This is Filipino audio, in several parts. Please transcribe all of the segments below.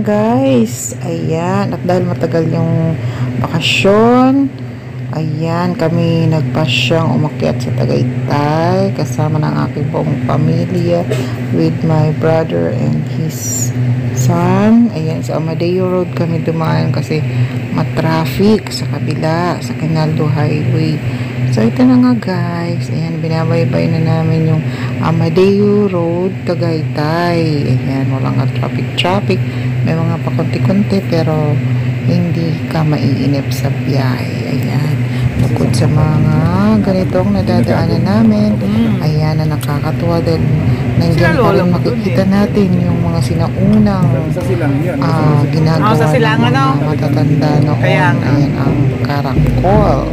guys. Ayan, at dahil matagal yung bakasyon, ayan, kami nagpasyang umakyat sa Tagaytay kasama ng aking buong pamilya with my brother and his son. Ayan, sa Amadeo Road kami dumaan kasi matraffic sa kabila, sa Canaldo Highway. So, ito na nga guys. Ayan, binabaybay na namin yung Amadeo Road, Tagaytay. Ayan, walang traffic. May mga pakunti-kunti pero hindi ka maiinip sa biyahe. Ayan. Bukod sa mga ganitong nadadaanan namin, ayan na nakakatuwa dahil nandiyan pa rin makikita natin yung mga sinaunang ginagawa ng mga matatanda noon. Ayan ang karakol.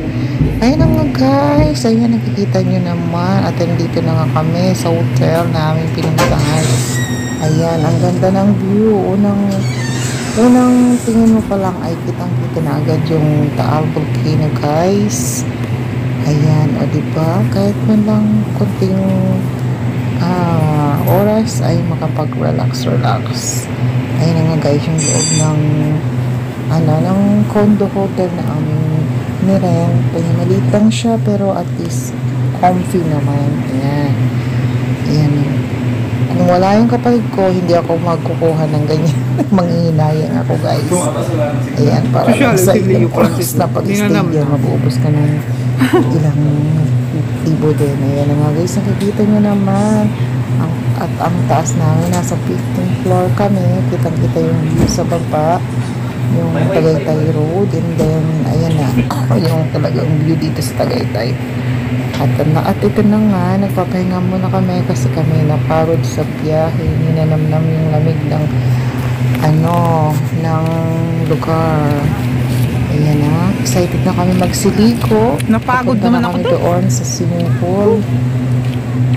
Ayun na nga guys, ayan nakikita nyo naman at nandito na nga kami sa hotel namin pinuntahan. Ayan, ang ganda ng view. Unang tingin mo pa lang ay kitang-kita na agad yung Taal Volcano guys. Ayan, o diba, kahit man lang kunting oras ay makapag-relax. Ayun na nga guys, yung loob ng condo hotel na aming nirent. Ayan, maliit lang siya pero at least comfy naman. Ayan. Ayan. Kung wala yung kapatid ko, hindi ako magkukuha ng ganyan. Manghihinayang ako guys. Ayan, para sa ilang oras na pag-stay yan, mabuubos ka ng ilang libo din. Ayan na nga guys, nakikita nyo naman. At ang taas namin, nasa 15th floor kami. Kitang-kita yung view sa baba. Yung Tagaytay Road, and then ayan na yung talagang view dito sa Tagaytay. At ito na nga, nagpapahinga muna kami kasi kami napagod sa biyahe, ninanamnam yung lamig ng ng lugar. Ayan na, excited na kami magsiliko. Napagod naman ako doon sa swimming pool.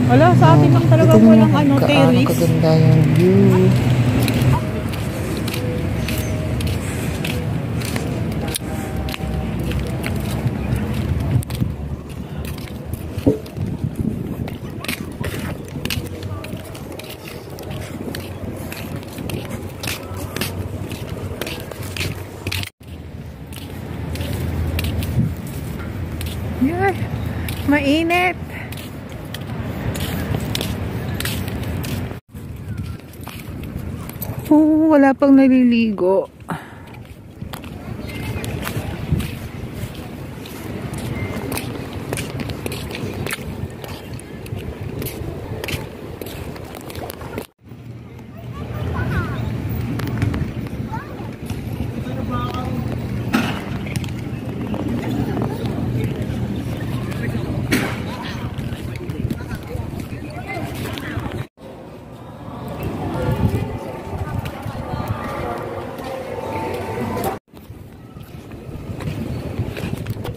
Wala, sa atin lang talaga walang terrace. Kaganda yung view. Yeah, mainit. Wala pang naliligo.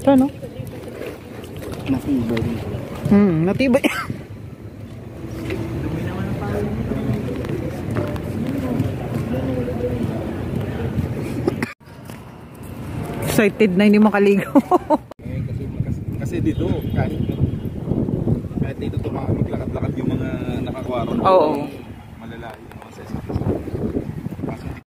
No? Matibay. Matibay. Excited na hindi makaligo. kasi dito kahit dito maglakad-lakad yung mga nakakwaro. Oo.